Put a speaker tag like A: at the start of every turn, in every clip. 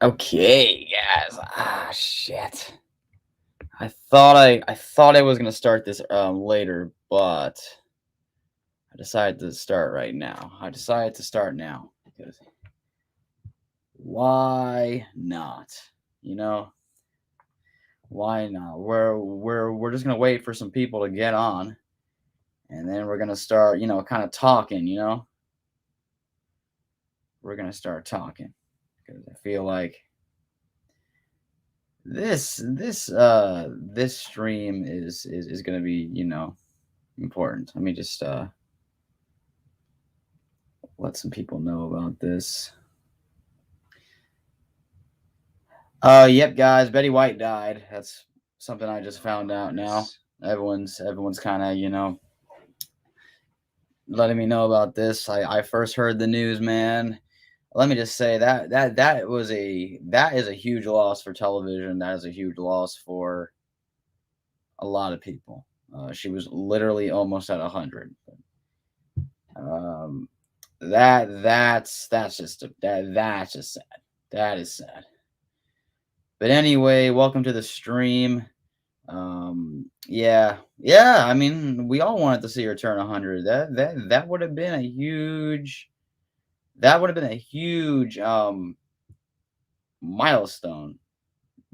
A: Okay, guys. Shit. I thought I was gonna start this later, but I decided to start right now. I decided to start now because why not? You know, why not? We're just gonna wait for some people to get on, and then we're gonna start, kind of talking. We're gonna start talking because I feel like this stream is gonna be, important. Let me just let some people know about this. Yep, guys, Betty White died. That's something I just found out now. Everyone's kind of, letting me know about this. I first heard the news, man. Let me just say that is a huge loss for television. That is a huge loss for a lot of people. She was literally almost at 100. Um, that's just sad. That is sad. But anyway, welcome to the stream. Yeah. I mean, we all wanted to see her turn 100. That would have been a huge. That would have been a huge milestone.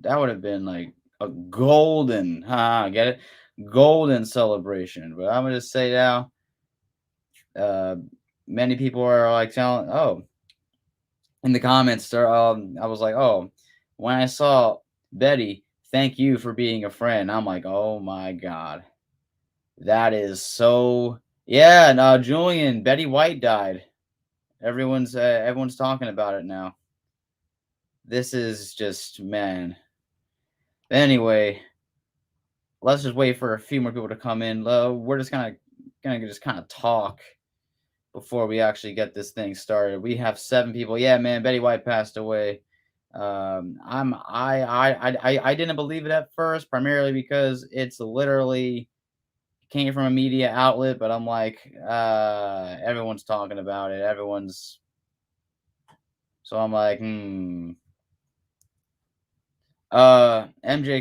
A: That would have been like a golden, get it? Golden celebration. But I'm gonna just say now, uh, many people are like telling, oh, in the comments, I was like, oh, when I saw Betty, thank you for being a friend. I'm like, oh my god, that is so. Yeah, no, Julian, Betty White died. Everyone's talking about it now. This is just man. Anyway, let's just wait for a few more people to come in. We're just gonna just kind of talk before we actually get this thing started. We have 7 people. Yeah, man, Betty White passed away. I didn't believe it at first, primarily because it's literally came from a media outlet, but I'm like, everyone's talking about it. So I'm like, MJ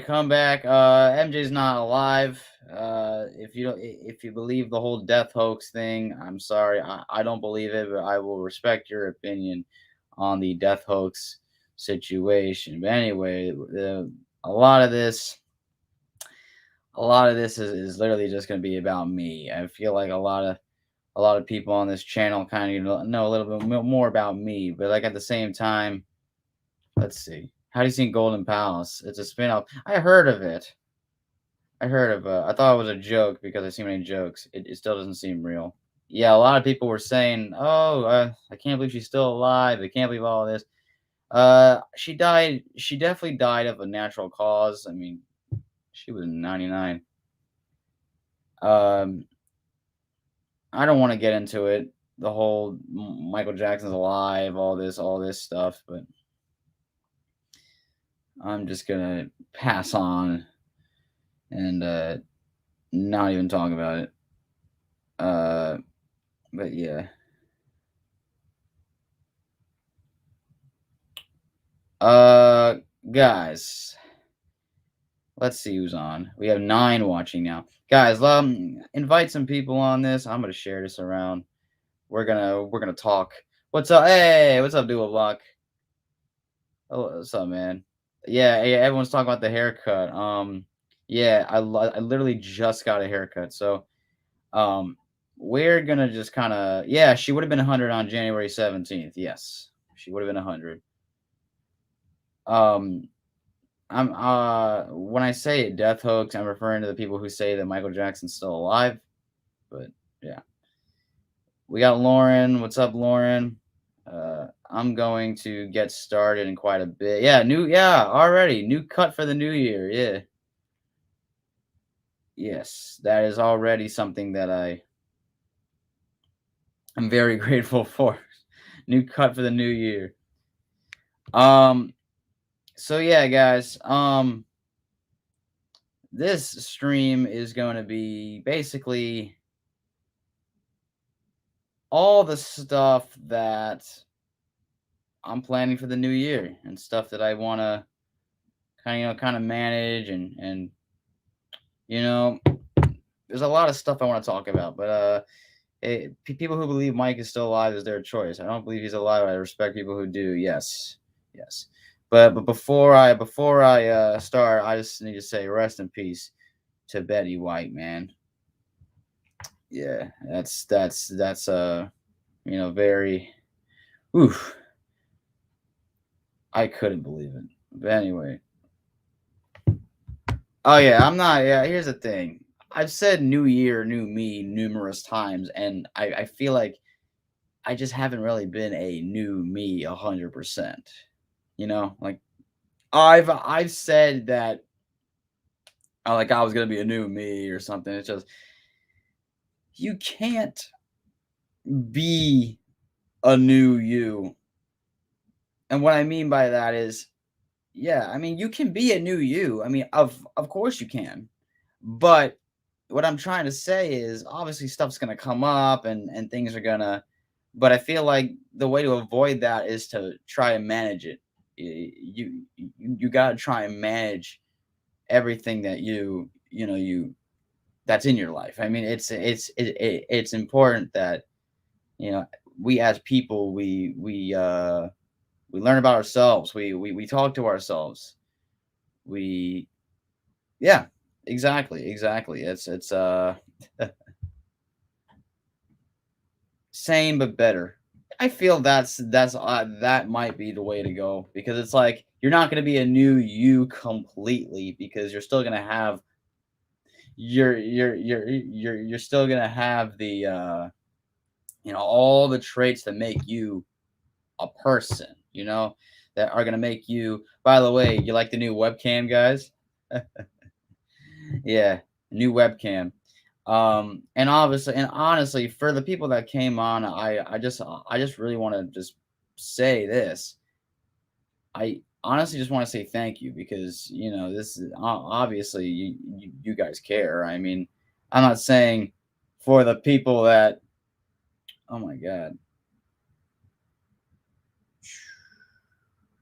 A: comeback. MJ's not alive. If you believe the whole death hoax thing, I'm sorry. I don't believe it, but I will respect your opinion on the death hoax situation. But anyway, a lot of this, a lot of this is literally just going to be about me. I feel like a lot of people on this channel kind of know a little bit more about me, but like at the same time, let's see. How do you see Golden Palace? It's a spin-off. I heard of it. I thought it was a joke because I see many jokes. It still doesn't seem real. Yeah, a lot of people were saying, "Oh, I can't believe she's still alive. I can't believe all this." She died. She definitely died of a natural cause. I mean, she was 99. Um, I don't want to get into it. The whole Michael Jackson's alive, all this stuff, but I'm just gonna pass on and not even talk about it. Uh, but yeah. Uh, guys, let's see who's on. We have 9 watching now. Guys, invite some people on this. I'm gonna share this around. We're gonna talk. What's up? Hey, what's up, Dual Block? Oh, what's up, man? Yeah, everyone's talking about the haircut. Yeah, I literally just got a haircut, so um, we're gonna just kind of yeah. She would have been 100 on January 17th. Yes, she would have been 100. Um, when I say death hoax, I'm referring to the people who say that Michael Jackson's still alive. But yeah, we got Lauren. What's up, Lauren? I'm going to get started in quite a bit. Yeah, already new cut for the new year. Yeah, yes, that is already something that I'm very grateful for. New cut for the new year. Um, so yeah, guys. This stream is going to be basically all the stuff that I'm planning for the new year and stuff that I want to kind of manage and you know, there's a lot of stuff I want to talk about, but people who believe Mike is still alive is their choice. I don't believe he's alive. I respect people who do. Yes, yes. But before I start, I just need to say rest in peace to Betty White, man. Yeah, that's very. Oof, I couldn't believe it. But anyway, oh yeah, I'm not. Yeah, here's the thing. I've said "New Year, New Me" numerous times, and I feel like I just haven't really been a new me 100%. Like I've said that like I was gonna be a new me or something. It's just you can't be a new you. And what I mean by that is, yeah, I mean you can be a new you. I mean, of course you can. But what I'm trying to say is obviously stuff's gonna come up and things are gonna but I feel like the way to avoid that is to try and manage it. You gotta try and manage everything that you that's in your life. I mean, it's important that you know we as people we learn about ourselves. We talk to ourselves. We yeah, exactly. It's same but better. I feel that might be the way to go because it's like you're not going to be a new you completely because you're still going to have you're still going to have the all the traits that make you a person, that are going to make you. By the way, you like the new webcam, guys? Yeah, new webcam. And obviously and honestly, for the people that came on, I just really want to just say this. I honestly just want to say thank you because this is obviously you guys care. I mean, I'm not saying for the people that. Oh my god,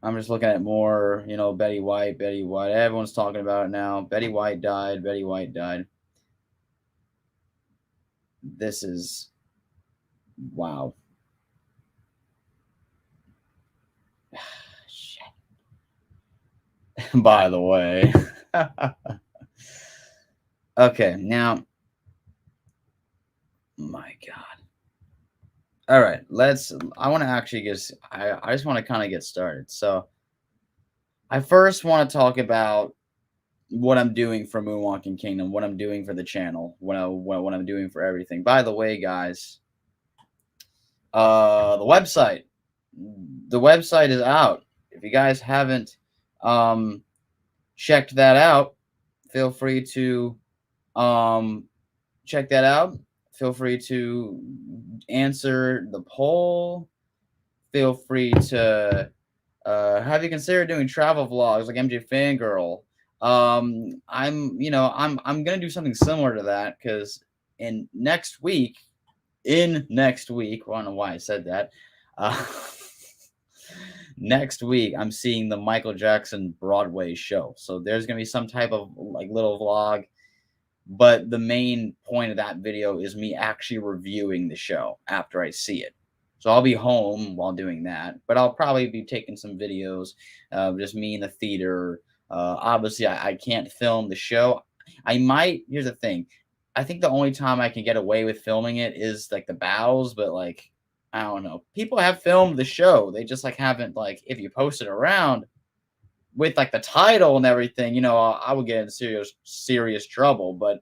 A: I'm just looking at more. Betty White, Betty White. Everyone's talking about it now. Betty White died. Betty White died. This is wow. By the way. Okay, now, my God. All right, I want to actually I just want to kind of get started. So, I first want to talk about what I'm doing for Moonwalking Kingdom, what I'm doing for the channel, what I'm doing for everything. By the way, guys, the website is out. If you guys haven't um checked that out, feel free to um check that out. Feel free to answer the poll. Feel free to have you considered doing travel vlogs like MJ Fangirl. I'm gonna do something similar to that because in next week, well, I don't know why I said that. Uh, next week, I'm seeing the Michael Jackson Broadway show. So there's gonna be some type of like little vlog, but the main point of that video is me actually reviewing the show after I see it. So I'll be home while doing that, but I'll probably be taking some videos of just me in the theater. Obviously, I can't film the show. I might. Here's the thing. I think the only time I can get away with filming it is like the bows, but like I don't know. People have filmed the show. They just like haven't like if you post it around with like the title and everything, I would get in serious trouble. But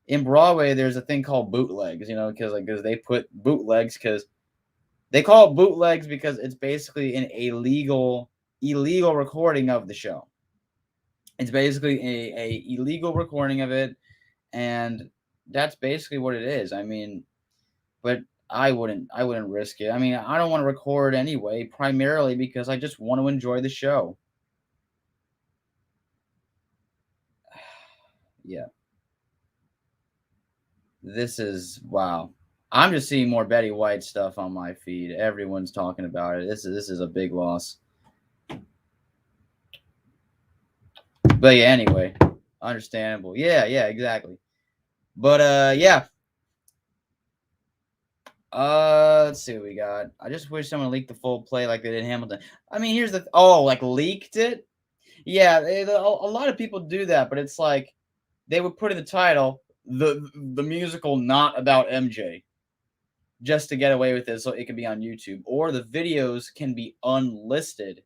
A: in Broadway, there's a thing called bootlegs, because they put bootlegs because they call it bootlegs because it's basically an illegal recording of the show. It's basically a illegal recording of it, and that's basically what it is. I mean, but I wouldn't risk it. I mean, I don't want to record anyway, primarily because I just want to enjoy the show. Yeah. This is wow. I'm just seeing more Betty White stuff on my feed. Everyone's talking about it. This is a big loss. But yeah, anyway, understandable. Yeah, exactly. But yeah. Let's see what we got. I just wish someone leaked the full play like they did Hamilton. I mean, here's the like leaked it. Yeah, a lot of people do that, but it's like they would put in the title the musical not about MJ just to get away with it, so it can be on YouTube, or the videos can be unlisted.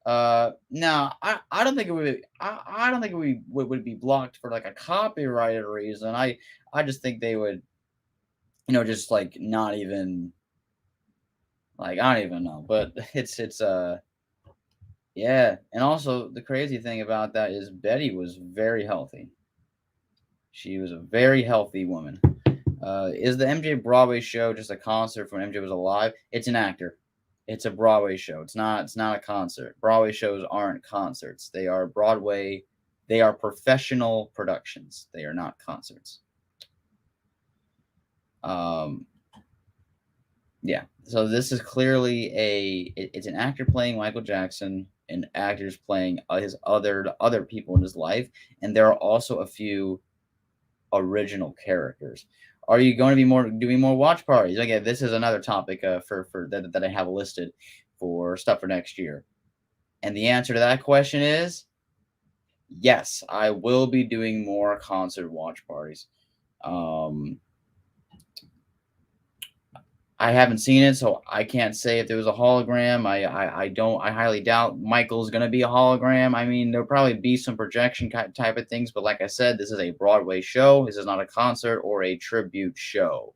A: No, I don't think it would. I don't think it would be blocked for like a copyrighted reason. I just think they would, just like not even like I don't even know. But it's yeah, and also the crazy thing about that is Betty was very healthy. She was a very healthy woman. Is the MJ Broadway show just a concert for when MJ was alive? It's an actor. It's a Broadway show. It's not. It's not a concert. Broadway shows aren't concerts. They are Broadway. They are professional productions. They are not concerts. Um. Yeah. So this is clearly it's an actor playing Michael Jackson and actors playing his other people in his life, and there are also a few original characters. Are you going to be doing more watch parties? Okay, this is another topic for that I have listed for stuff for next year. And the answer to that question is yes, I will be doing more concert watch parties. Um, I haven't seen it, so I can't say if there was a hologram. I don't. I highly doubt Michael's going to be a hologram. I mean, there'll probably be some projection type of things, but like I said, this is a Broadway show. This is not a concert or a tribute show.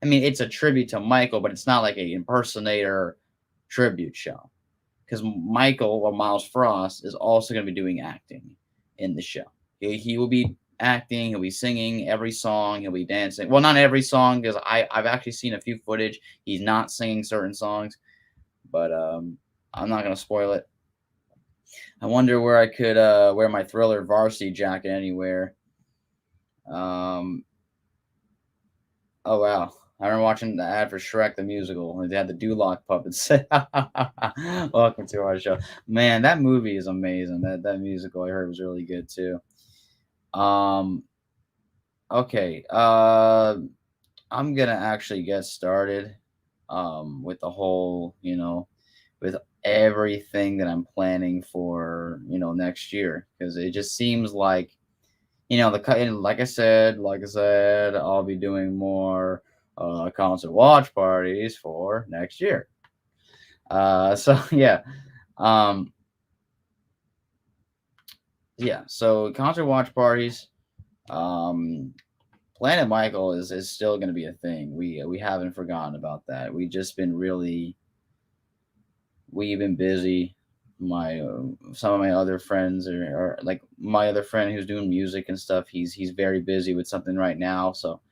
A: I mean, it's a tribute to Michael, but it's not like a impersonator tribute show because Michael or Miles Frost is also going to be doing acting in the show. He will be acting. He'll be singing every song. He'll be dancing. Well, not every song because I've actually seen a few footage. He's not singing certain songs, but I'm not going to spoil it. I wonder where I could wear my Thriller varsity jacket anywhere. Oh wow. I remember watching the ad for Shrek the musical. They had the Duloc puppets. Welcome to our show. Man, that movie is amazing. That musical I heard was really good too. Um okay. I'm gonna actually get started with the whole, with everything that I'm planning for, next year. Because it just seems like like I said, I'll be doing more concert watch parties for next year. So yeah, um, yeah. So concert watch parties. Um, Planet Michael is still going to be a thing. We haven't forgotten about that. We've been busy. My Some of my other friends are like my other friend who's doing music and stuff. He's very busy with something right now. So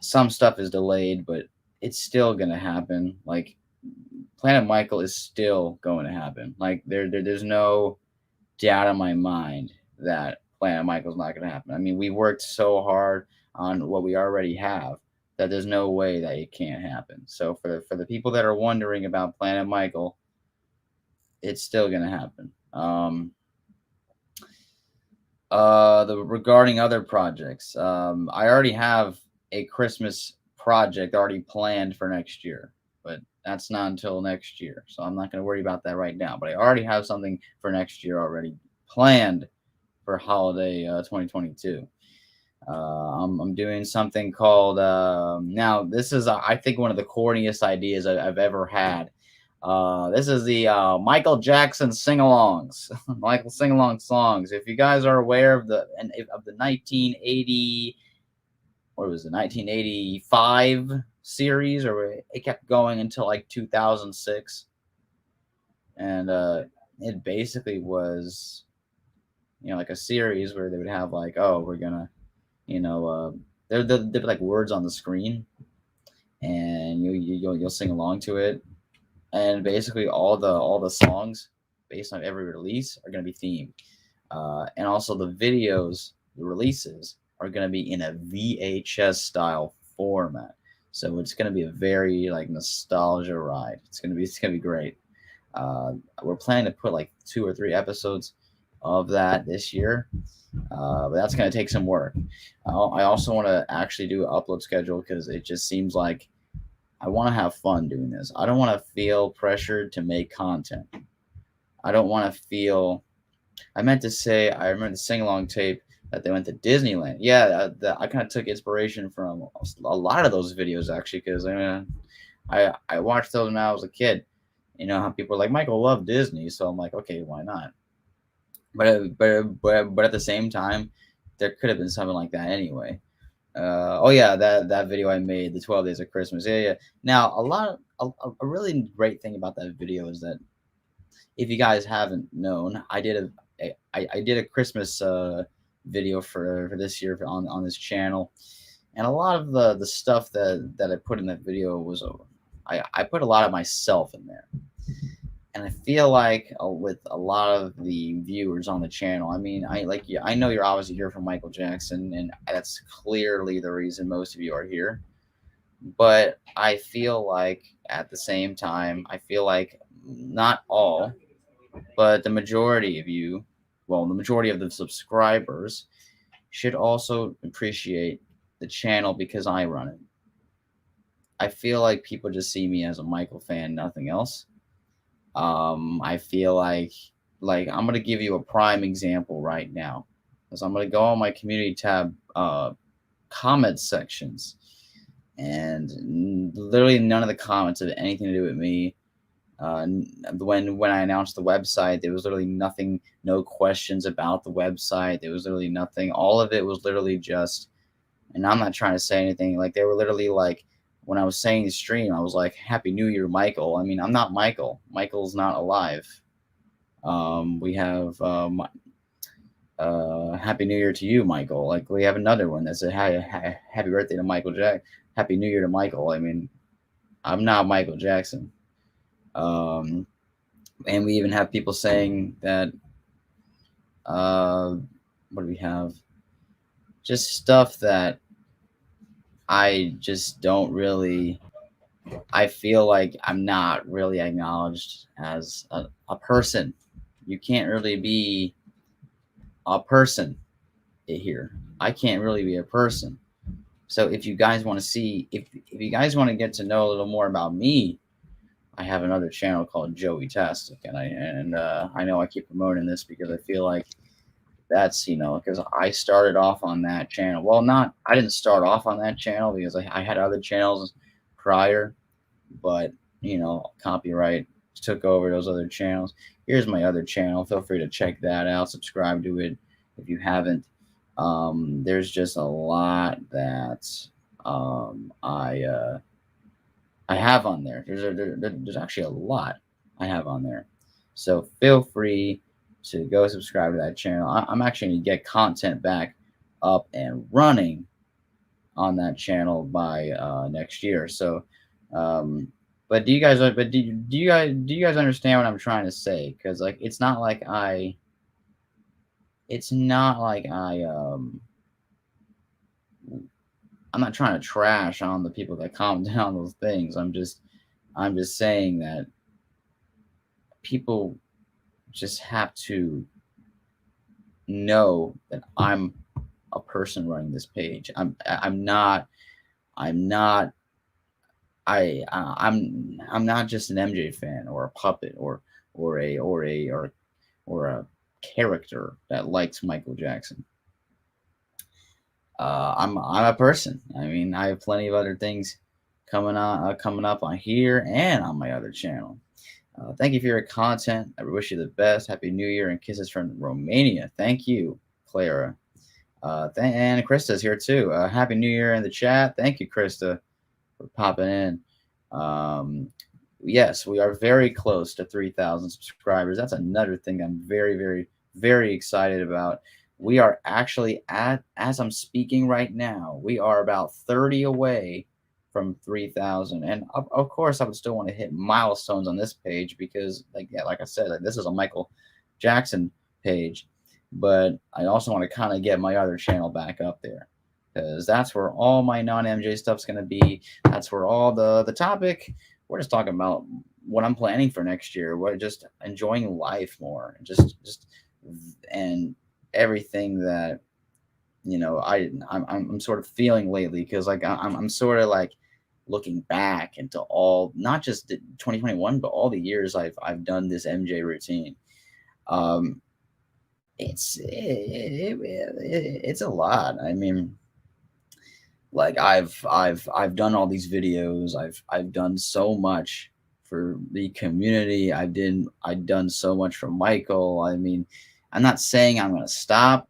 A: some stuff is delayed, but it's still gonna happen. Like Planet Michael is still going to happen. Like there's no doubt in my mind that Planet Michael's not gonna happen. I mean, we worked so hard on what we already have that there's no way that it can't happen. So for the people that are wondering about Planet Michael, it's still gonna happen. The regarding other projects, I already have a Christmas project already planned for next year, but that's not until next year, so I'm not going to worry about that right now. But I already have something for next year already planned for holiday 2022. I'm doing something called now. This is I think one of the corniest ideas I've ever had. This is the Michael Jackson sing-alongs, Michael sing-along songs. If you guys are aware of the 1980, what was it, 1985 series, or it kept going until like 2006, and it basically was, like a series where they would have like, oh, we're gonna, you know, there'd be like words on the screen, and you'll sing along to it, and basically all the songs based on every release are going to be themed, and also the videos, the releases are going to be in a VHS style format. So it's going to be a very like nostalgia ride. It's gonna be great. We're planning to put like 2 or 3 episodes of that this year, but that's going to take some work. I also want to actually do an upload schedule because it just seems like I want to have fun doing this. I don't want to feel pressured to make content. I don't want to feel. I meant to say, I remember the sing along tape that they went to Disneyland. Yeah, I kind of took inspiration from a lot of those videos actually, because I watched those when I was a kid. You know how people are like, Michael loved Disney, so I'm like, okay, why not? But at the same time, there could have been something like that anyway. Oh yeah, that video I made, the 12 Days of Christmas. Yeah, yeah. Now a really great thing about that video is that if you guys haven't known, I did a Christmas video for this year on this channel, and a lot of the stuff that I put in that video was I put a lot of myself in there, and I feel like with a lot of the viewers on the channel, I mean, I know you're obviously here from Michael Jackson, and that's clearly the reason most of you are here. But I feel like at the same time, I feel like not all, but the majority of you, well, the majority of the subscribers should also appreciate the channel because I run it. I feel like people just see me as a Michael fan, nothing else. I feel like I'm gonna give you a prime example right now, because I'm gonna go on my community tab, comment sections, and literally none of the comments have anything to do with me. When I announced the website, there was literally nothing, no questions about the website. There was literally nothing. All of it was literally just, and I'm not trying to say anything. Like they were literally like, when I was saying the stream, I was like, "Happy New Year, Michael." I mean, I'm not Michael. Michael's not alive. We have Happy New Year to you, Michael. Like we have another one that said, Happy birthday to Michael Jack. Happy New Year to Michael. I mean, I'm not Michael Jackson. Um, and we even have people saying that what do we have? Just stuff that I just don't really. I feel like I'm not really acknowledged as a person. You can't really be a person here. I can't really be a person. So if you guys want to see, if you guys want to get to know a little more about me, I have another channel called Joey Tastic, and I know I keep promoting this because I feel like that's, because I started off on that channel. Well, not I didn't start off on that channel because I had other channels prior, but copyright took over those other channels. Here's my other channel. Feel free to check that out. Subscribe to it if you haven't. There's just a lot that I have on there. There's actually a lot I have on there. So feel free to go subscribe to that channel. I'm actually going to get content back up and running on that channel by next year. So, but do you guys understand what I'm trying to say? Because like it's not like I'm not trying to trash on the people that comment down those things. I'm just saying that people just have to know that I'm a person running this page. I'm not just an MJ fan or a puppet or a character that likes Michael Jackson. I'm a person. I mean, I have plenty of other things coming up on here and on my other channel. Thank you for your content. I wish you the best. Happy New Year and kisses from Romania. Thank you, Clara. And Krista's here too. Happy New Year in the chat. Thank you, Krista, for popping in. Yes, we are very close to 3,000 subscribers. That's another thing I'm very, very, very excited about. We are actually as I'm speaking right now, we are about 30 away from 3,000. And of course, I would still want to hit milestones on this page because, like I said, this is a Michael Jackson page. but I also want to kind of get my other channel back up there because that's where all my non-MJ stuff's going to be. That's where all the topic. We're just talking about what I'm planning for next year. We're just enjoying life more, just and everything that I'm sort of feeling lately because like I'm sort of like looking back into all not just 2021 but all the years I've done this MJ routine. Um, it's a lot. I mean, like I've done all these videos. I've done so much for the community. I've done so much for Michael. I mean, I'm not saying I'm gonna stop.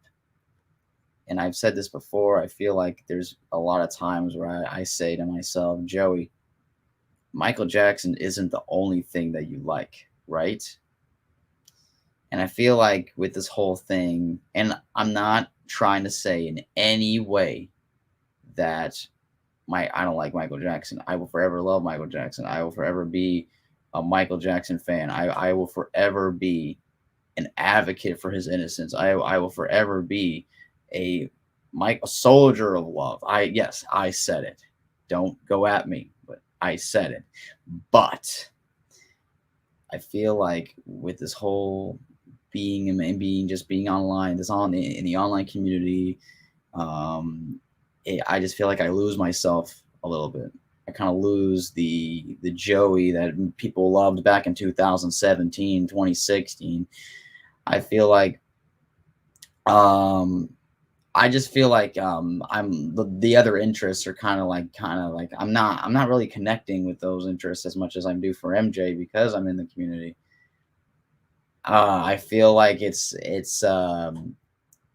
A: And I've said this before. I feel like there's a lot of times where I say to myself, Joey, Michael Jackson isn't the only thing that you like, right? And I feel like with this whole thing, and I'm not trying to say in any way that I don't like Michael Jackson. I will forever love Michael Jackson. I will forever be a Michael Jackson fan. I will forever be an advocate for his innocence. I will forever be a a soldier of love. Yes, I said it. Don't go at me, but I said it. But I feel like with this whole being online, this on in the online community, I just feel like I lose myself a little bit. I kind of lose the Joey that people loved back in 2017, 2016. I feel like um I just feel like I'm the other interests are kind of like I'm not really connecting with those interests as much as I do for MJ because I'm in the community. I feel like I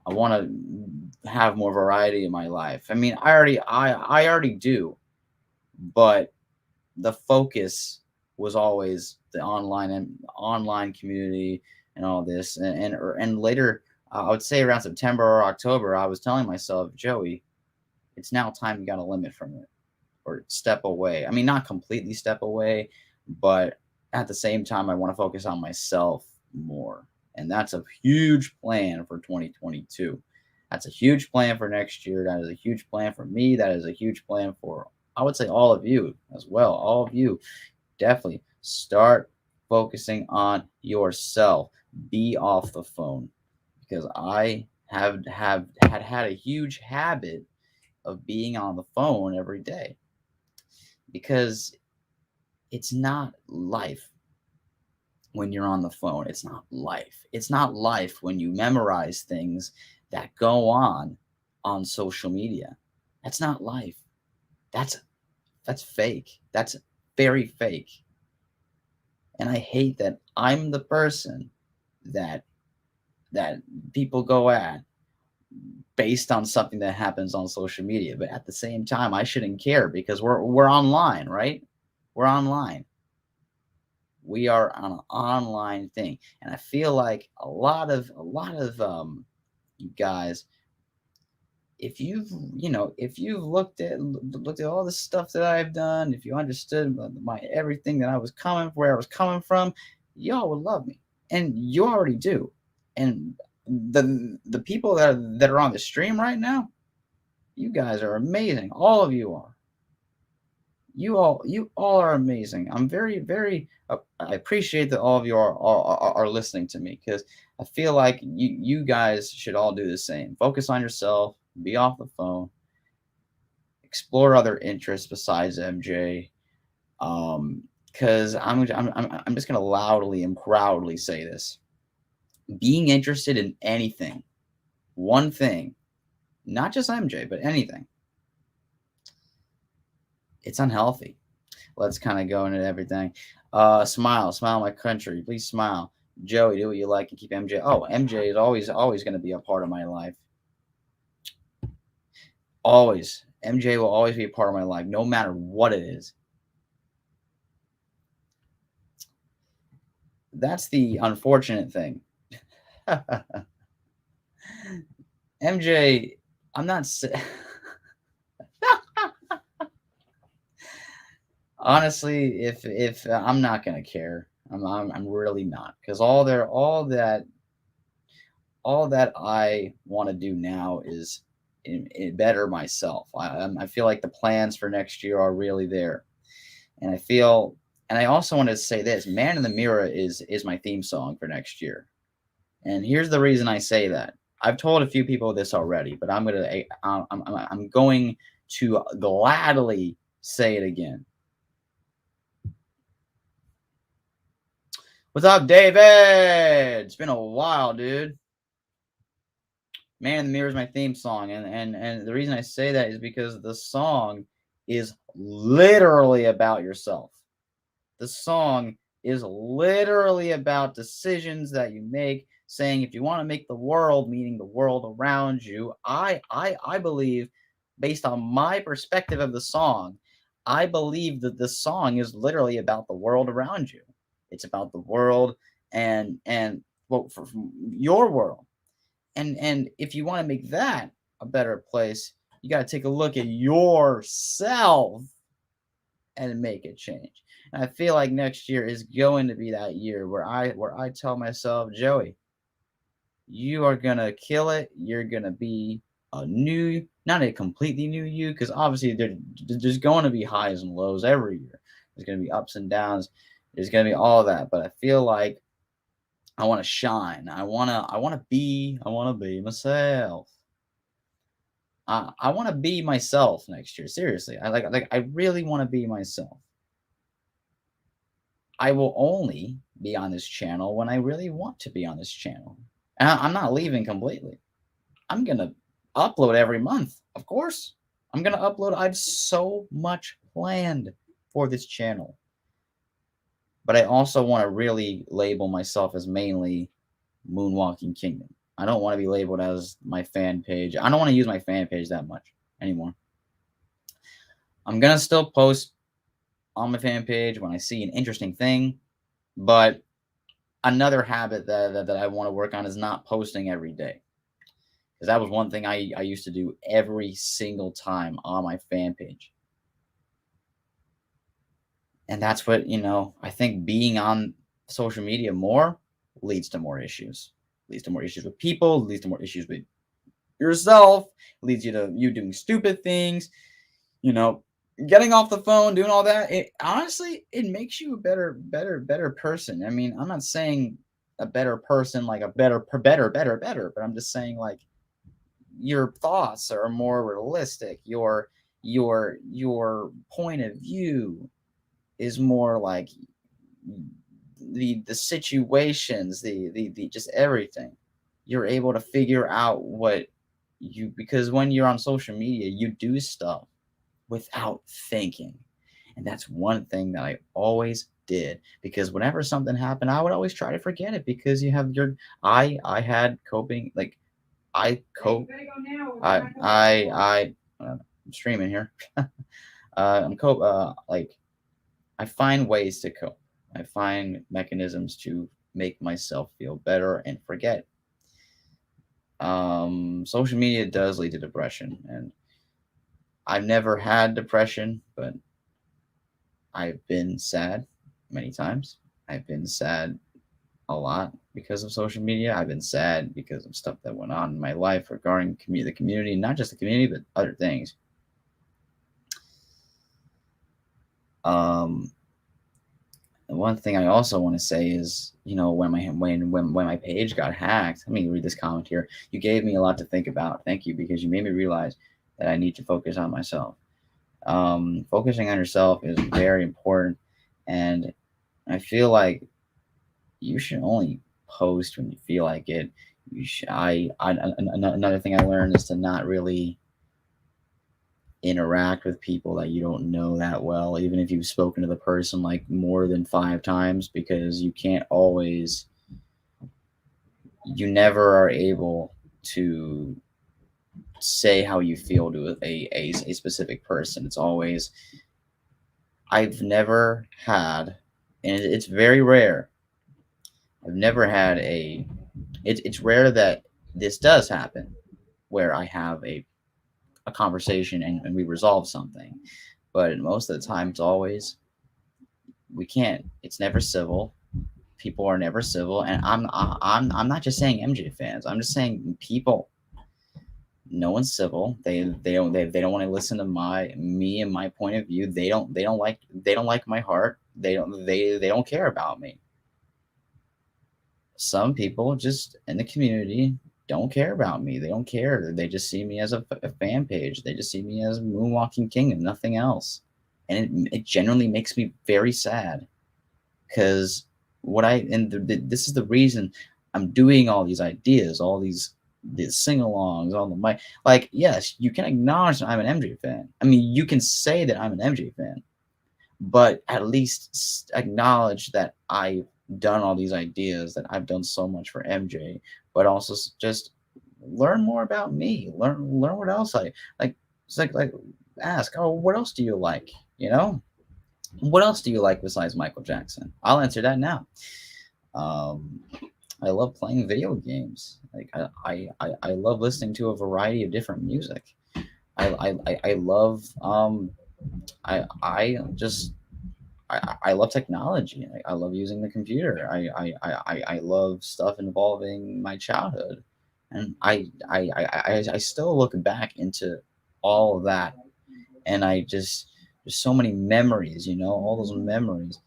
A: want to have more variety in my life. I mean, I already do, but the focus was always the online community and all this and later I would say around September or October I was telling myself, Joey, it's now time you got to limit from it or step away. I mean, not completely step away, but at the same time I want to focus on myself more. And that's a huge plan for 2022. That's a huge plan for next year. That is a huge plan for me. That is a huge plan for, I would say, all of you as well. All of you definitely start focusing on yourself. Be off the phone because I had a huge habit of being on the phone every day because it's not life when you're on the phone. It's not life. It's not life when you memorize things that go on social media. That's not life. That's that's fake. That's very fake. And I hate that I'm the person that that people go at based on something that happens on social media. But at the same time, I shouldn't care because we're online, right? We're online. We are on an online thing, and I feel like a lot of you guys, if you've looked at all the stuff that I've done, if you understood my everything that I was coming where I was coming from, y'all would love me, and you already do. And the people that are on the stream right now, you guys are amazing. All of you are. You all are amazing. I'm very I appreciate that all of you are listening to me because I feel like you guys should all do the same. Focus on yourself, be off the phone, explore other interests besides MJ. Because I'm just gonna loudly and proudly say this: being interested in anything, one thing, not just MJ, but anything, it's unhealthy. Let's kind of go into everything. Smile, smile, my country. Please smile. Joey, do what you like and keep MJ. Oh, MJ is always going to be a part of my life. Always. MJ will always be a part of my life, no matter what it is. That's the unfortunate thing. MJ, I'm not. Honestly, if I'm not gonna care, I'm really not because all that I want to do now is better myself. I feel like the plans for next year are really there, and I feel. And I also wanted to say this: "Man in the Mirror" is my theme song for next year. And here's the reason I say that. I've told a few people this already, but I'm going to gladly say it again. What's up, David? It's been a while, dude. Man in the Mirror is my theme song, and the reason I say that is because the song is literally about yourself. The song is literally about decisions that you make, saying if you want to make the world, meaning the world around you, I believe, based on my perspective of the song, I believe that the song is literally about the world around you. It's about the world and well, for your world. And if you want to make that a better place, you got to take a look at yourself and make a change. And I feel like next year is going to be that year where I tell myself, Joey, you are gonna kill it. You're gonna be a new, not a completely new you, because obviously there's going to be highs and lows every year. There's gonna be ups and downs. There's gonna be all that. But I feel like I want to shine. I want to be myself. I want to be myself next year. Seriously, I really want to be myself. I will only be on this channel when I really want to be on this channel. And I'm not leaving completely. I'm going to upload every month, of course. I'm going to upload. I have so much planned for this channel. But I also want to really label myself as mainly Moonwalking Kingdom. I don't want to be labeled as my fan page. I don't want to use my fan page that much anymore. I'm going to still post on my fan page when I see an interesting thing, but another habit that I want to work on is not posting every day. Because that was one thing I used to do every single time on my fan page. And that's what, I think being on social media more leads to more issues. Leads to more issues with people, leads to more issues with yourself, leads you to you doing stupid things, getting off the phone, doing all that. It honestly, it makes you a better person. I mean, I'm not saying a better person like a better, but I'm just saying like your thoughts are more realistic. Your point of view is more like the situations, the just everything. You're able to figure out what because when you're on social media, you do stuff without thinking. And that's one thing that I always did, because whenever something happened, I would always try to forget it, because you have I had coping, like I cope. I'm streaming here. I'm cope. Like I find ways to cope. I find mechanisms to make myself feel better and forget. Social media does lead to depression, and I've never had depression, but I've been sad many times. I've been sad a lot because of social media. I've been sad because of stuff that went on in my life regarding the community, not just the community, but other things. One thing I also want to say is, when my page got hacked, let me read this comment here. You gave me a lot to think about. Thank you, because you made me realize that I need to focus on myself. Focusing on yourself is very important, and I feel like you should only post when you feel like it. You should, another thing I learned is to not really interact with people that you don't know that well, even if you've spoken to the person like more than 5 times, because you never are able to say how you feel to a specific person. It's always, I've never had, and it's very rare. I've never had it's rare that this does happen, where I have a conversation and we resolve something. But most of the time, it's always, it's never civil. people are never civil, and I'm not just saying MJ fans. I'm just saying people. No one's civil. They don't want to listen to me and my point of view. They don't like my heart. They don't care about me. Some people just in the community don't care about me. They don't care. They just see me as a fan page. They just see me as Moonwalking King and nothing else. And it generally makes me very sad because this is the reason I'm doing all these ideas, all these sing-alongs, all the mic. Like, yes, you can acknowledge that I'm an MJ fan. I mean, you can say that I'm an MJ fan, but at least acknowledge that I've done all these ideas, that I've done so much for MJ, but also just learn more about me. Learn what else I like. It's like ask, oh, what else do you like? You know, what else do you like besides Michael Jackson? I'll answer that now. Um, I love playing video games. Like I love listening to a variety of different music. I love I just I love technology. I love using the computer. I love stuff involving my childhood, and I still look back into all of that, and I just there's so many memories, all those memories.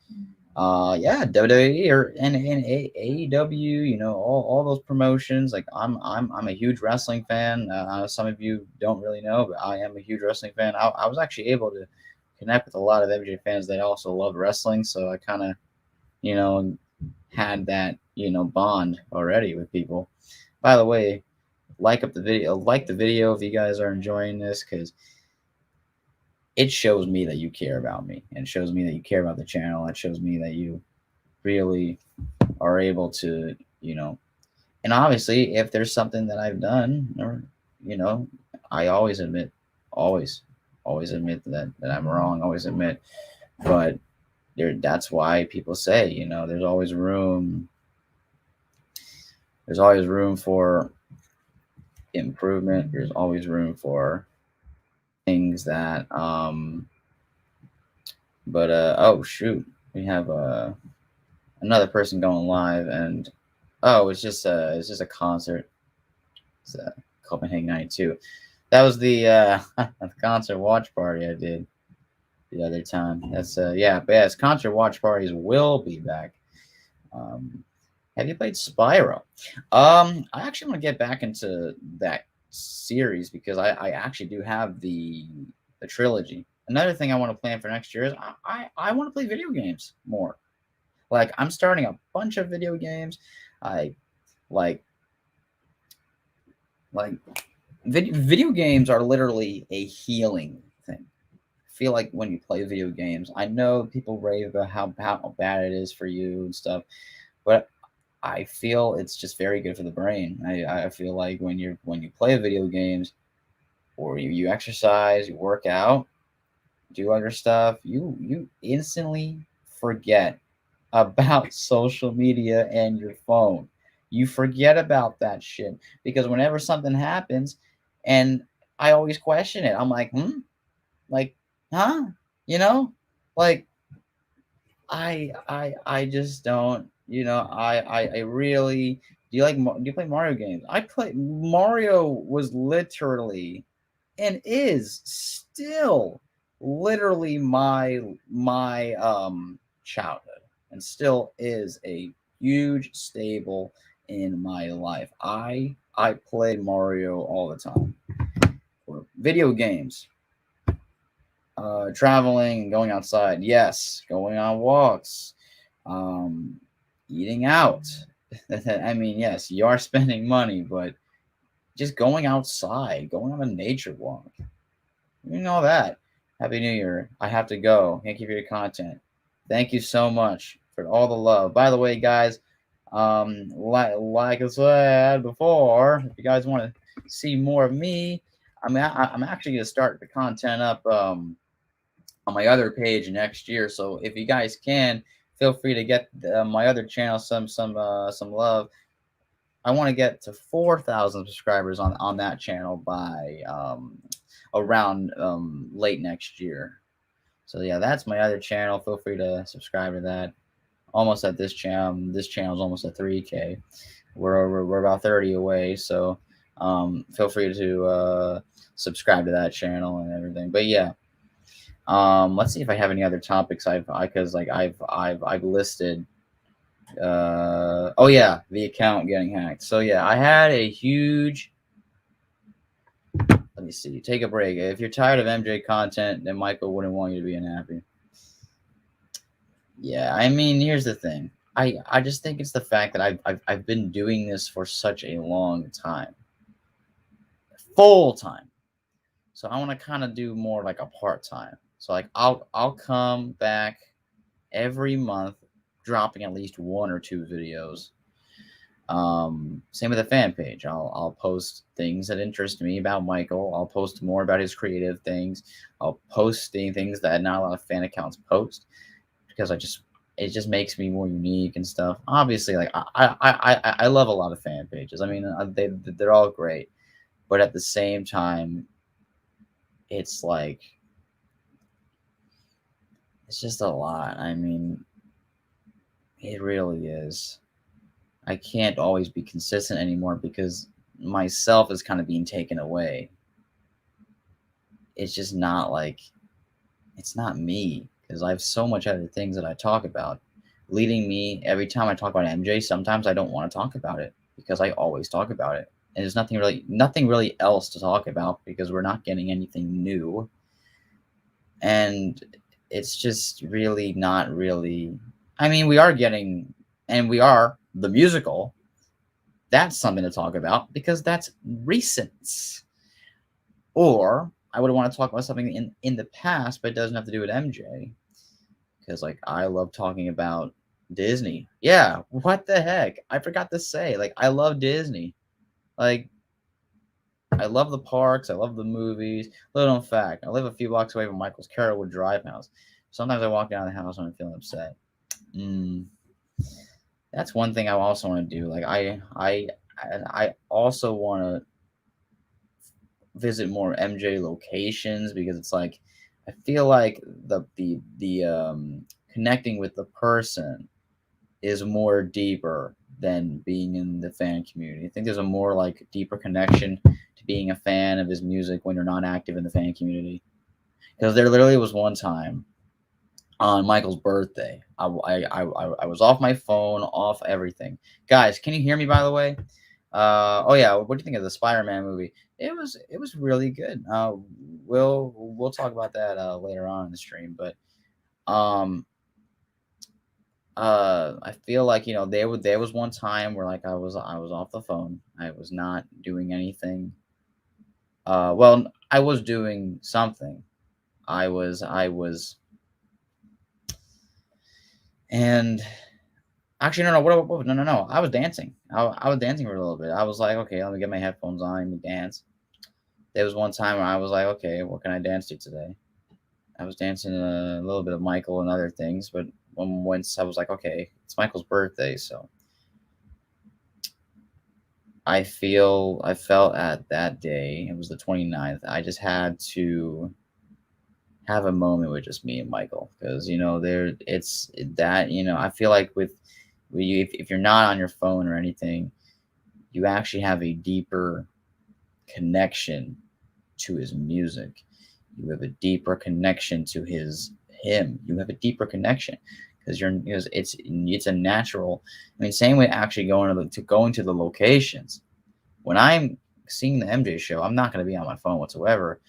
A: Yeah, WWE and AEW, all those promotions. Like I'm a huge wrestling fan. Some of you don't really know, but I am a huge wrestling fan. I was actually able to connect with a lot of MJ fans that also love wrestling, so I kind of you know had that bond already with people. By the way, like the video if you guys are enjoying this, because it shows me that you care about me, and shows me that you care about the channel. It shows me that you really are able to, and obviously if there's something that I've done, or, you know, I always, always admit that I'm wrong, always admit, but that's why people say, there's always room for improvement. There's always room for things that, but, oh shoot, we have, another person going live, and oh, it's just a concert. It's Copenhagen '92. That was the concert watch party I did the other time. That's yeah, but yes, concert watch parties will be back. Um, have you played Spyro? I actually want to get back into that series because I actually do have the trilogy. Another thing I want to plan for next year is I want to play video games more. Like I'm starting a bunch of video games. I like like video games are literally a healing thing. I feel like when you play video games, I know people rave about how bad it is for you and stuff, but I feel it's just very good for the brain. I feel like when you play video games or you exercise, you work out, do other stuff, you instantly forget about social media and your phone. You forget about that shit because whenever something happens, and I always question it, I'm like, like, huh, you know, like I just don't, I really. Do you play Mario games? I play Mario was literally and is still literally my childhood, and still is a huge staple in my life. I played Mario all the time. For video games, traveling and going outside, yes, going on walks, um, eating out. I mean, yes, you are spending money, but just going outside, going on a nature walk. You know that. Happy New Year. I have to go. Thank you for your content. Thank you so much for all the love. By the way, guys, like I said before, if you guys want to see more of me, I'm actually gonna start the content up on my other page next year. So if you guys can, feel free to get my other channel some love. I want to get to 4,000 subscribers on that channel by around late next year. So yeah, that's my other channel. Feel free to subscribe to that. almost at this channel. This channel's almost at 3K. We're about 30 away, so feel free to subscribe to that channel and everything. But yeah, let's see if I have any other topics I've listed. Oh yeah, the account getting hacked. So yeah, I had a huge. Let me see. Take a break. If you're tired of MJ content, then Michael wouldn't want you to be unhappy. Yeah, I mean, here's the thing. I just think it's the fact that I've been doing this for such a long time, full time. So I want to kind of do more like a part time. So like I'll come back every month, dropping at least 1 or 2 videos. Same with the fan page. I'll post things that interest me about Michael. I'll post more about his creative things. I'll post things that not a lot of fan accounts post because it just makes me more unique and stuff. Obviously, like I love a lot of fan pages. I mean, they're all great, but at the same time, it's like it's just a lot. I mean, it really is. I can't always be consistent anymore because myself is kind of being taken away. It's just not like it's not me because I have so much other things that I talk about. Leading me every time I talk about MJ, sometimes I don't want to talk about it because I always talk about it. And there's nothing really else to talk about because we're not getting anything new. And it's just really not really I mean, we are the musical. That's something to talk about because that's recent. Or I would want to talk about something in the past, but it doesn't have to do with MJ. Because like I love talking about Disney. Yeah, what the heck? I forgot to say, like I love Disney. Like I love the parks, I love the movies. Little known fact, I live a few blocks away from Michael's Carolwood Drive house. Sometimes I walk down the house when I'm feeling upset. Mm, that's one thing I also want to do. Like I also want to visit more MJ locations because it's like I feel like the connecting with the person is more deeper than being in the fan community. I think there's a more like deeper connection to being a fan of his music when you're not active in the fan community. Because there literally was one time on Michael's birthday, I was off my phone, off everything. Guys, can you hear me by the way? Oh yeah, what do you think of the Spider-Man movie? It was really good. We'll talk about that later on in the stream, but um I feel like there was one time where like I was off the phone. I was not doing anything. Well, I was doing something. I was and actually no no no no no I was dancing. I was dancing for a little bit. I was like, okay, let me get my headphones on and dance. There was one time where I was like, okay, what can I dance to today? I was dancing a little bit of Michael and other things, but once I was like, okay, it's Michael's birthday, so I felt at that day, it was the 29th, I just had to have a moment with just me and Michael because there it's that I feel like with you if you're not on your phone or anything, you actually have a deeper connection to his music. You have a deeper connection to him. You have a deeper connection because it's a natural. I mean, same way actually going to the locations. When I'm seeing the MJ show, I'm not going to be on my phone whatsoever.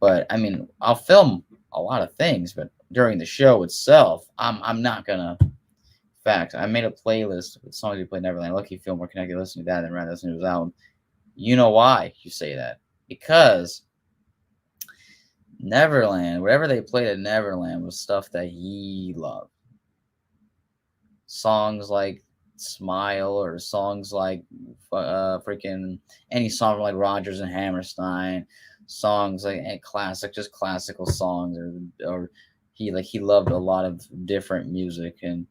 A: But I mean, I'll film a lot of things, but during the show itself, I'm not gonna. In fact, I made a playlist with songs we played Neverland. Lucky you feel more connected listening to that than rather listening to his album. You know why you say that? Because Neverland, whatever they played at Neverland was stuff that he loved. Songs like Smile or songs like freaking any song like Rodgers and Hammerstein, songs like just classical songs or he loved a lot of different music and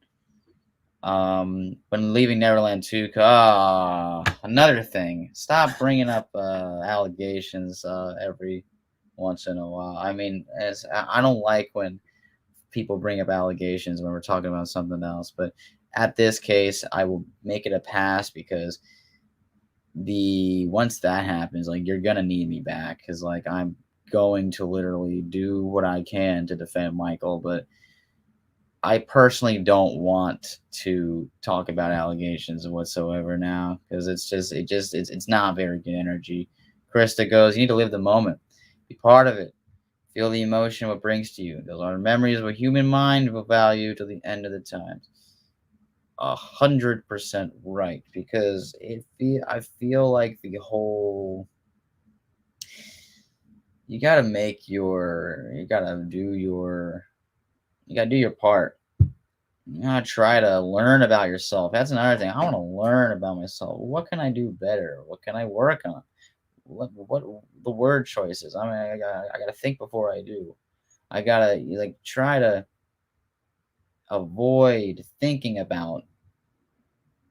A: when leaving Neverland 2 another thing, stop bringing up allegations every once in a while. I mean, I don't like when people bring up allegations when we're talking about something else. But at this case, I will make it a pass because the once that happens, like you're gonna need me back because like I'm going to literally do what I can to defend Michael, but I personally don't want to talk about allegations whatsoever now because it's not very good energy. Krista goes, you need to live the moment, be part of it, feel the emotion what brings to you. Those are memories of a human mind will value to the end of the times. 100% right because I feel like the whole you gotta do your part. You gotta try to learn about yourself. That's another thing. I want to learn about myself. What can I do better? What can I work on? What the word choices? I mean, I gotta think before I do. I gotta like try to avoid thinking about.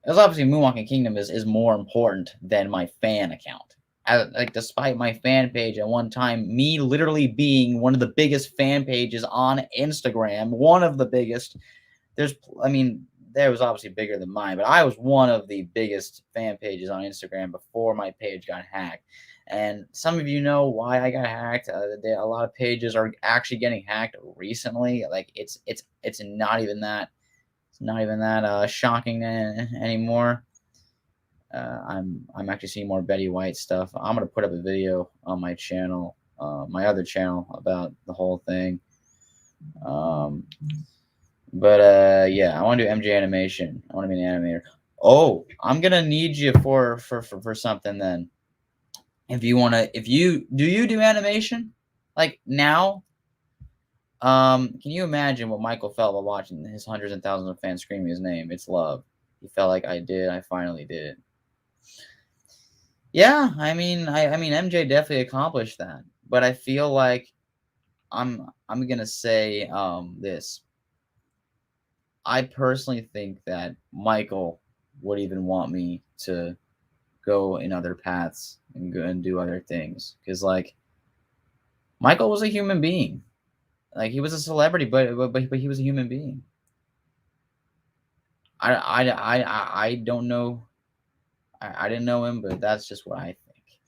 A: Because obviously, Moonwalking Kingdom is more important than my fan account. Like, despite my fan page at one time, me literally being one of the biggest fan pages on Instagram, one of the biggest, I mean, there was obviously bigger than mine, but I was one of the biggest fan pages on Instagram before my page got hacked. And some of you know why I got hacked. A lot of pages are actually getting hacked recently. Like it's not even that shocking anymore. I'm actually seeing more Betty White stuff. I'm gonna put up a video on my channel, my other channel, about the whole thing. Um, but yeah, I want to do MJ animation. I want to be an animator. Oh, I'm gonna need you for something then. If you do animation like now? Can you imagine what Michael felt while watching his hundreds and thousands of fans screaming his name? It's love. He felt like I did. I finally did it. Yeah, I mean, MJ definitely accomplished that, but I feel like I'm gonna say this. I personally think that Michael would even want me to go in other paths and go and do other things because like Michael was a human being. Like he was a celebrity, but he was a human being. I don't know. I didn't know him, but that's just what I think.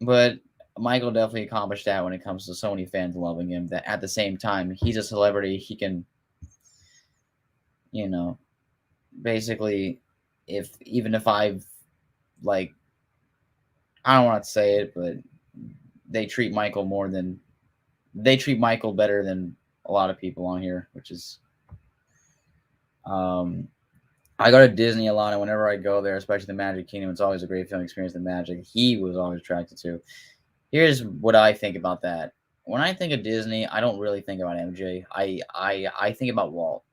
A: But Michael definitely accomplished that when it comes to so many fans loving him. That at the same time, he's a celebrity. He can, you know, basically, if even if I've like, I don't want to say it, but they treat Michael better than a lot of people on here, which is um I go to Disney a lot, and whenever I go there, especially the Magic Kingdom, it's always a great film experience. The Magic he was always attracted to. Here's what I think about that. When I think of Disney, I don't really think about MJ. I think about Walt.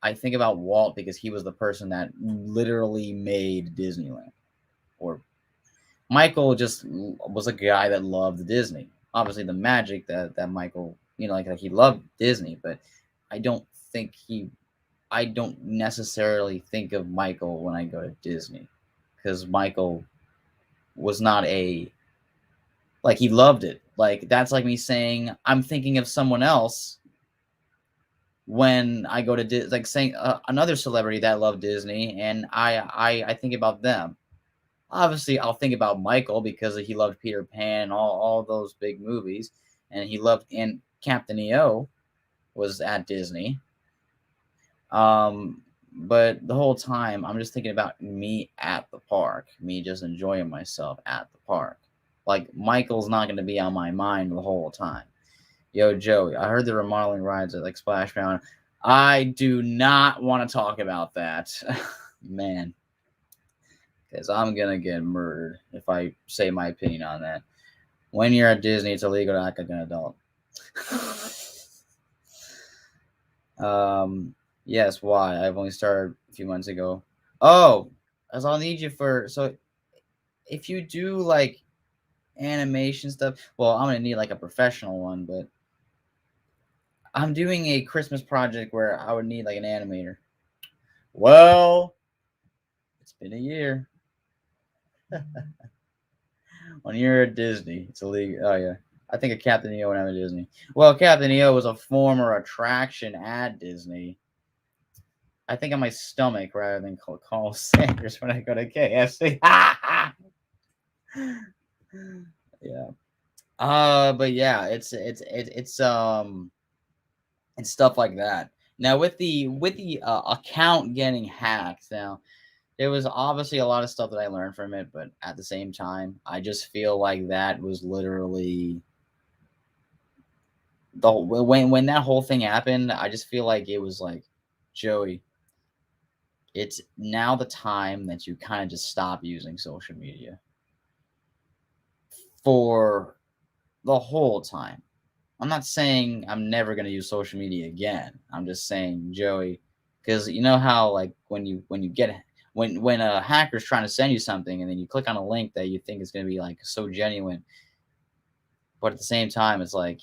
A: I think about Walt because he was the person that literally made Disneyland. Or Michael just was a guy that loved Disney. Obviously, the magic that Michael, like he loved Disney, but I don't think he I don't necessarily think of Michael when I go to Disney because Michael was not a like he loved it. Like that's like me saying I'm thinking of someone else when I go to like saying another celebrity that loved Disney, and I think about them. Obviously, I'll think about Michael because he loved Peter Pan and all those big movies, and he loved and Captain EO was at Disney. But the whole time I'm just thinking about me at the park, me just enjoying myself at the park. Like Michael's not going to be on my mind the whole time. Yo, Joey, I heard the remodeling rides at like Splash Mountain. I do not want to talk about that, man, because I'm gonna get murdered if I say my opinion on that. When you're at Disney, it's illegal to act like an adult. Yes, why? I've only started a few months ago. Oh, as I'll need you for if you do like animation stuff, well, I'm gonna need like a professional one, but I'm doing a Christmas project where I would need like an animator. Well, it's been a year. When you're at Disney, it's illegal. Oh yeah. I think of Captain EO when I'm at Disney. Well, Captain EO was a former attraction at Disney. I think of my stomach rather than Colonel Sanders when I go to KFC. Yeah. But yeah, it's and stuff like that. Now with the account getting hacked, now there was obviously a lot of stuff that I learned from it, but at the same time, I just feel like that was literally when that whole thing happened. I just feel like it was like, Joey, it's now the time that you kind of just stop using social media for the whole time. I'm not saying I'm never gonna use social media again. I'm just saying, Joey, because you know how like when you get when a hacker's trying to send you something and then you click on a link that you think is gonna be like so genuine, but at the same time, it's like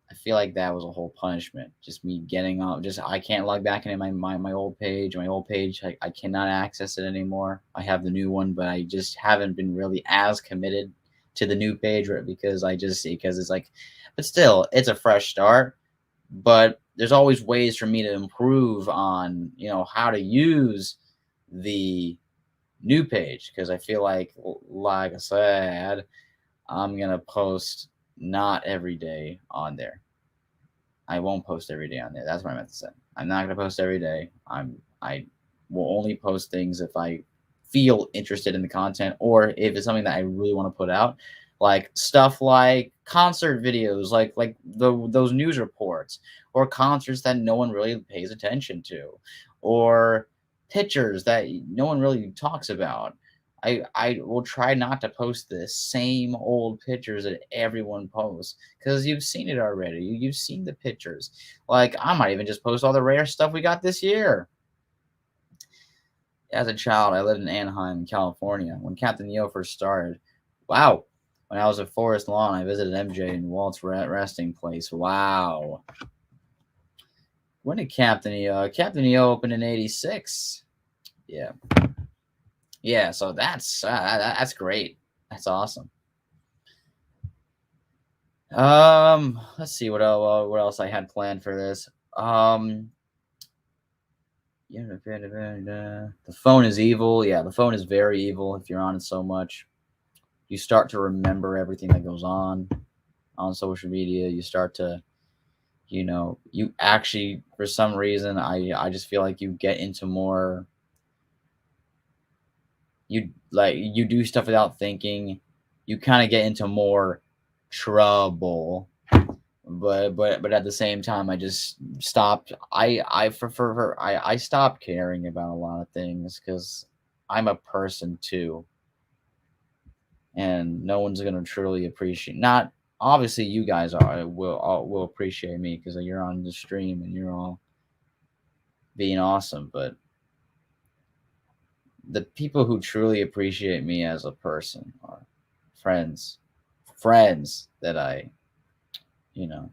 A: I feel like that was a whole punishment. Just me getting off. Just I can't log back into my old page. My old page, I cannot access it anymore. I have the new one, but I just haven't been really as committed to the new page, right? Because it's like, but still, it's a fresh start. But there's always ways for me to improve on how to use the new page because I feel like I said, I'm gonna post not every day on there. I won't post every day on there. That's what I meant to say. I'm not gonna post every day. I will only post things if I feel interested in the content or if it's something that I really want to put out. Like stuff like concert videos, those news reports, or concerts that no one really pays attention to, or pictures that no one really talks about. I will try not to post the same old pictures that everyone posts because you've seen it already. You've seen the pictures. Like I might even just post all the rare stuff we got this year. As a child, I lived in Anaheim, California, when Captain EO first started. Wow. When I was at Forest Lawn, I visited MJ and Walt's resting place. Wow. When did Captain EO open in '86? Yeah. Yeah, so that's great. That's awesome. Let's see what else I had planned for this. Yeah, the phone is evil. Yeah, the phone is very evil if you're on it so much. You start to remember everything that goes on social media. You start to, you actually for some reason I just feel like you get into more you do stuff without thinking. You kind of get into more trouble. But at the same time, I just stopped. I stopped caring about a lot of things because I'm a person too, and no one's gonna truly appreciate. Not obviously, you guys will appreciate me because you're on the stream and you're all being awesome. But the people who truly appreciate me as a person are friends that I you know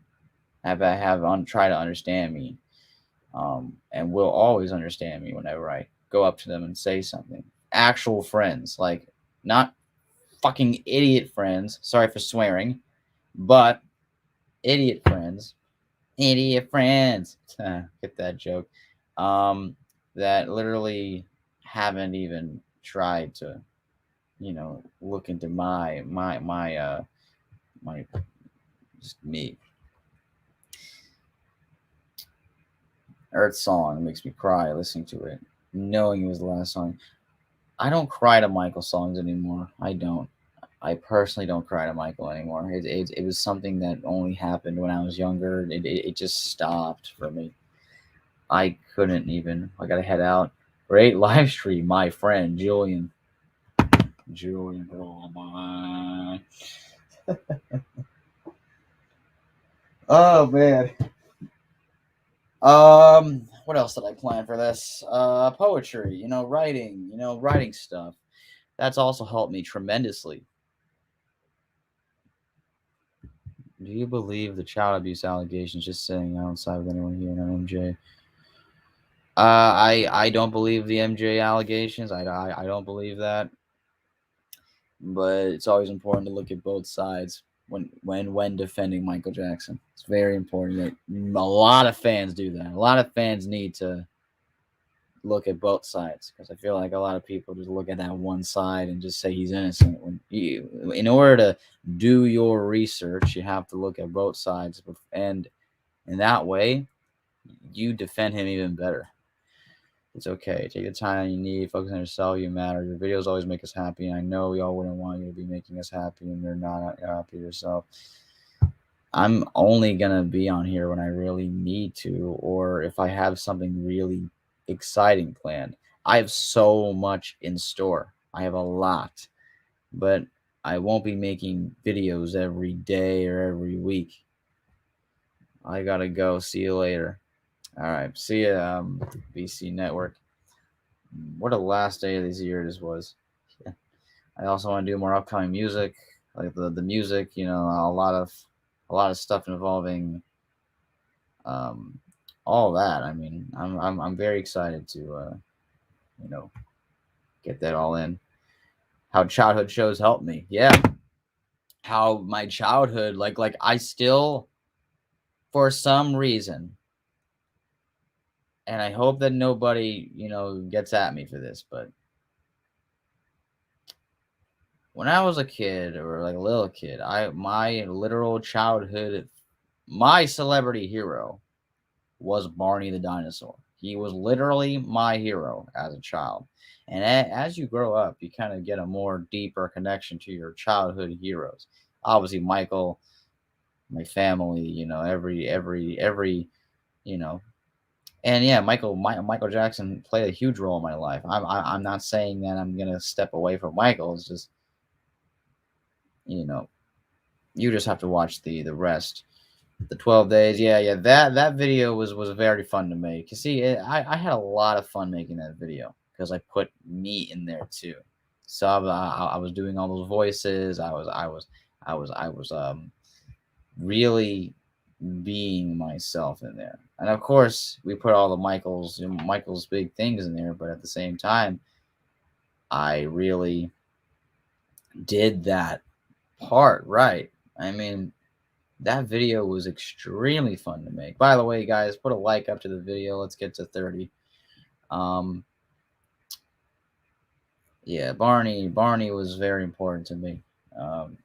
A: have on try to understand me, and will always understand me whenever I go up to them and say something. Actual friends, like not fucking idiot friends. Sorry for swearing, but idiot friends. Idiot friends. Get that joke. Um, that literally haven't even tried to, look into my just me. Earth Song makes me cry listening to it, knowing it was the last song. I don't cry to Michael songs anymore. I don't. I personally don't cry to Michael anymore. It was something that only happened when I was younger. It just stopped for me. I couldn't even. I gotta head out. Great live stream, my friend Julian. Julian, oh my. Oh man. What else did I plan for this? Poetry. Writing. Writing stuff. That's also helped me tremendously. Do you believe the child abuse allegations just sitting outside with anyone here in MJ? I don't believe the MJ allegations. I don't believe that. But it's always important to look at both sides. when defending Michael Jackson. It's very important that a lot of fans do that. A lot of fans need to look at both sides, because I feel like a lot of people just look at that one side and just say he's innocent. When in order to do your research, you have to look at both sides, and in that way, you defend him even better. It's okay. Take the time you need. Focus on yourself. You matter. Your videos always make us happy. And I know we all wouldn't want you to be making us happy, and you're not happy yourself. I'm only gonna be on here when I really need to, or if I have something really exciting planned. I have so much in store. I have a lot, but I won't be making videos every day or every week. I gotta go. See you later. All right. See ya, BC Network. What a last day of this year this was. Yeah. I also want to do more upcoming music, like the music. A lot of stuff involving um, all that. I mean, I'm very excited to you know get that all in. How childhood shows helped me, yeah. How my childhood, like I still, for some reason, and I hope that nobody gets at me for this, but when I was a kid, or like a little kid, my literal childhood, my celebrity hero was Barney the dinosaur. He was literally my hero as a child. And as you grow up, you kind of get a more deeper connection to your childhood heroes. Obviously, Michael, my family, every, you know, and yeah, Michael Jackson played a huge role in my life. I'm not saying that I'm gonna step away from Michael. It's just, you know, you just have to watch the rest. The 12 days, yeah, that video was very fun to make. You see, I had a lot of fun making that video because I put me in there too. So I was doing all those voices. I was really being myself in there. And of course, we put all the Michael's big things in there, but at the same time, I really did that part right. I mean, that video was extremely fun to make. By the way, guys, put a like up to the video. Let's get to 30. Um, yeah, Barney was very important to me. Um,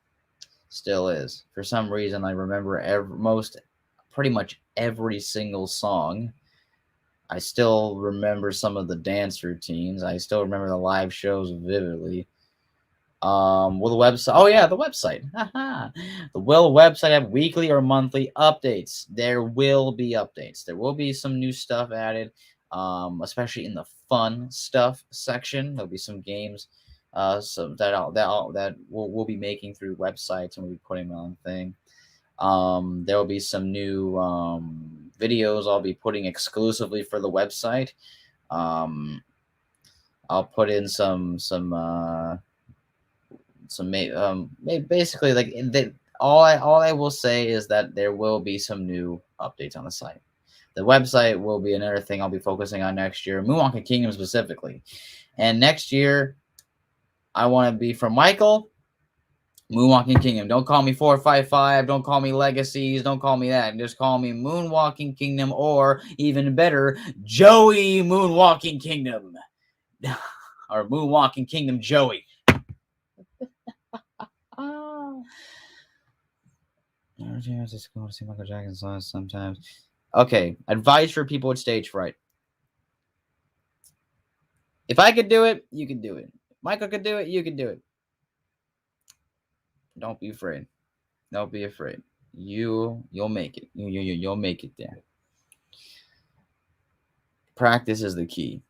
A: Still is. For some reason, I remember pretty much every single song. I still remember some of the dance routines. I still remember the live shows vividly. Will the website? Oh yeah, the website. Will the website have weekly or monthly updates? There will be updates. There will be some new stuff added, especially in the fun stuff section. There'll be some games, some that we'll be making through websites, and we'll be putting them on the thing. There will be some new videos I'll be putting exclusively for the website. Um, I'll put in basically, like, all I will say is that there will be some new updates on the site. The website will be another thing I'll be focusing on next year, Moonwalking Kingdom specifically. And next year, I want to be from Michael, Moonwalking Kingdom. Don't call me 455. Don't call me Legacies. Don't call me that. Just call me Moonwalking Kingdom, or even better, Joey Moonwalking Kingdom. Or Moonwalking Kingdom Joey. I just go to see Michael Jackson songs sometimes. Okay, advice for people with stage fright. If I could do it, you can do it. Michael could do it, you can do it. Don't be afraid. Don't be afraid. You'll make it. You'll make it there. Practice is the key,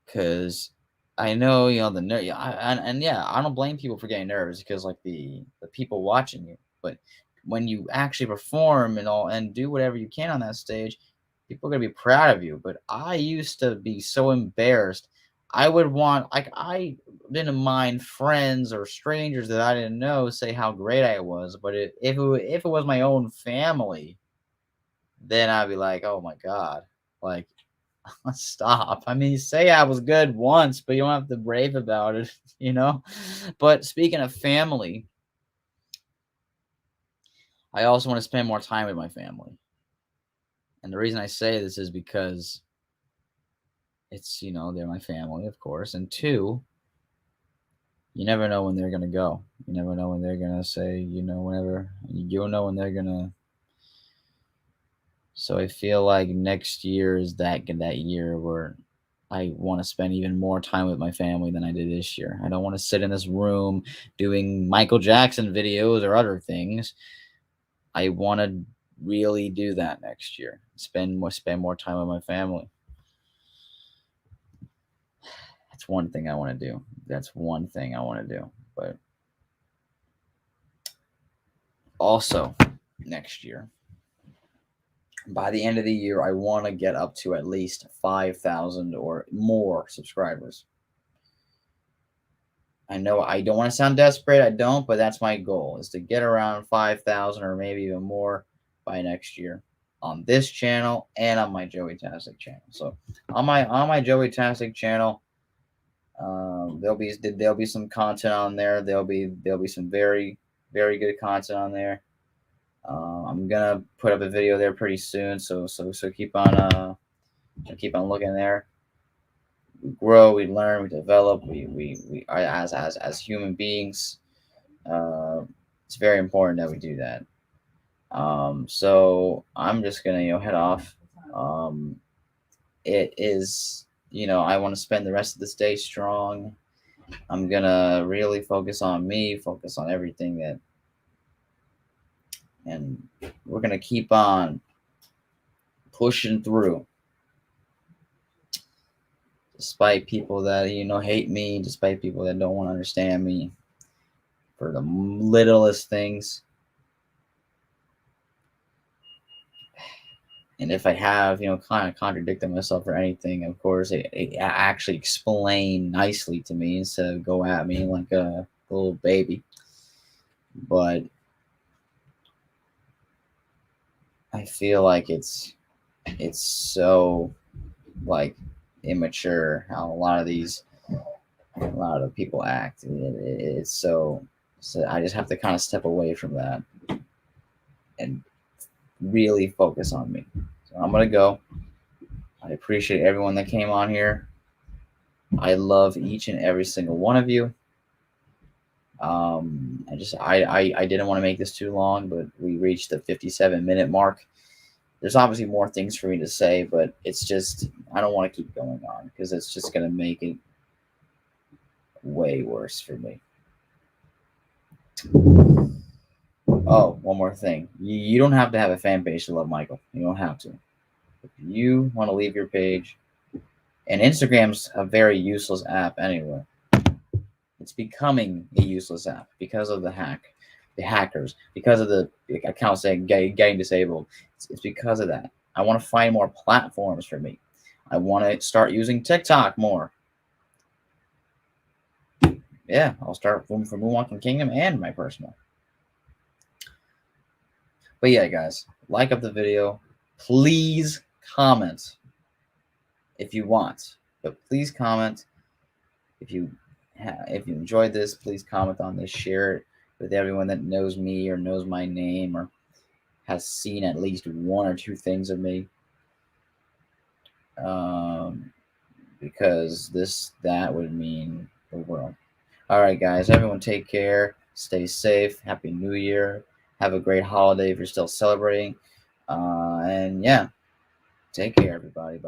A: because I know the nerve. And yeah, I don't blame people for getting nervous, because like the people watching you, but when you actually perform and do whatever you can on that stage, people are gonna be proud of you. But I used to be so embarrassed. I didn't mind friends or strangers that I didn't know say how great I was. But if it was my own family, then I'd be like, oh my god, like, stop. I mean, say I was good once, but you don't have to brave about it, But speaking of family, I also want to spend more time with my family. And the reason I say this is because it's, they're my family, of course. And two, you never know when they're going to go. You never know when they're going to say, whenever. You don't know when they're going to. So I feel like next year is that year where I want to spend even more time with my family than I did this year. I don't want to sit in this room doing Michael Jackson videos or other things. I want to really do that next year. Spend more time with my family. That's one thing I want to do. That's one thing I want to do. But also next year, by the end of the year, I want to get up to at least 5,000 or more subscribers. I know I don't want to sound desperate. I don't, but that's my goal, is to get around 5,000 or maybe even more by next year on this channel and on my Joey Tastic channel. So on my Joey Tastic channel, there'll be some content on there. There'll be some very good content on there. I'm gonna put up a video there pretty soon. So keep on looking there. We grow, we learn, we develop. We are as human beings. It's very important that we do that. So I'm just gonna head off. It is I want to spend the rest of this day strong. I'm gonna really focus on me, focus on everything and we're gonna keep on pushing through, despite people that hate me, despite people that don't want to understand me for the littlest things. And if I have, kind of contradicted myself or anything, of course, it actually explain nicely to me instead of go at me like a little baby. But I feel like it's so like immature how a lot of the people act. It's so I just have to kind of step away from that and really focus on me. So I'm gonna go. I appreciate everyone that came on here. I love each and every single one of you. I didn't want to make this too long, but we reached the 57-minute mark. There's obviously more things for me to say, but it's just I don't want to keep going on because it's just gonna make it way worse for me. Oh, one more thing. You don't have to have a fan page to love Michael. You don't have to. If you want to leave your page, and Instagram's a very useless app anyway. It's becoming a useless app because of the hackers, because of the accounts that getting disabled. It's because of that. I want to find more platforms for me. I want to start using TikTok more. Yeah, I'll start from Moonwalking Kingdom and my personal. But yeah, guys, like up the video. Please comment if you want, but please comment if you enjoyed this. Please comment on this, share it with everyone that knows me or knows my name or has seen at least one or two things of me. Because that would mean the world. All right, guys, everyone take care. Stay safe. Happy New Year. Have a great holiday if you're still celebrating. And yeah, take care, everybody. Bye.